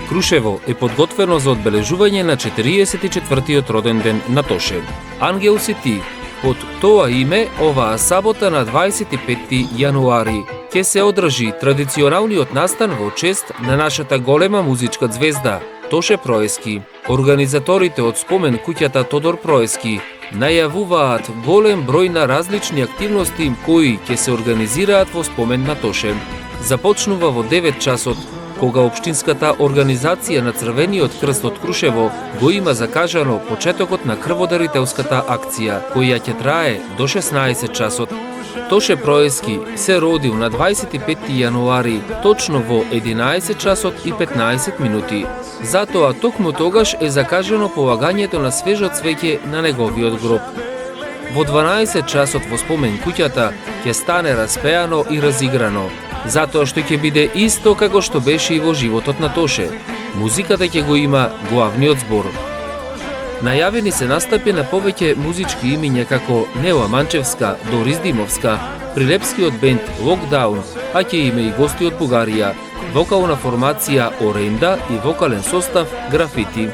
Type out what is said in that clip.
Крушево е подготвено за одбележување на 44-тиот роден ден на Тоше. Ангел си ти. Под тоа име, оваа сабота на 25 јануари ќе се одржи традиционалниот настан во чест на нашата голема музичка звезда, Тоше Проески. Организаторите од спомен куќата Тодор Проески најавуваат голем број на различни активности кои ќе се организираат во спомен на Тоше. Започнува во 9 часот, кога Општинската организација на Црвениот крст од Крушево го има закажано почетокот на крводарителската акција, која ќе трае до 16 часот. Тоше Проески се родил на 25 јануари, точно во 11 часот и 15 минути. Затоа токму тогаш е закажано полагањето на свежо цвеќе на неговиот гроб. Во 12 часот во спомен куќата ќе стане распеано и разиграно, затоа што ќе биде исто како што беше и во животот на Тоше. Музиката ќе го има главниот збор. Најавени се настапи на повеќе музички имиња како Нела Манчевска, Дорис Димовска, прилепскиот бенд Локдаун, а ќе има и гости од Бугарија, вокална формација Оренда и вокален состав Графити.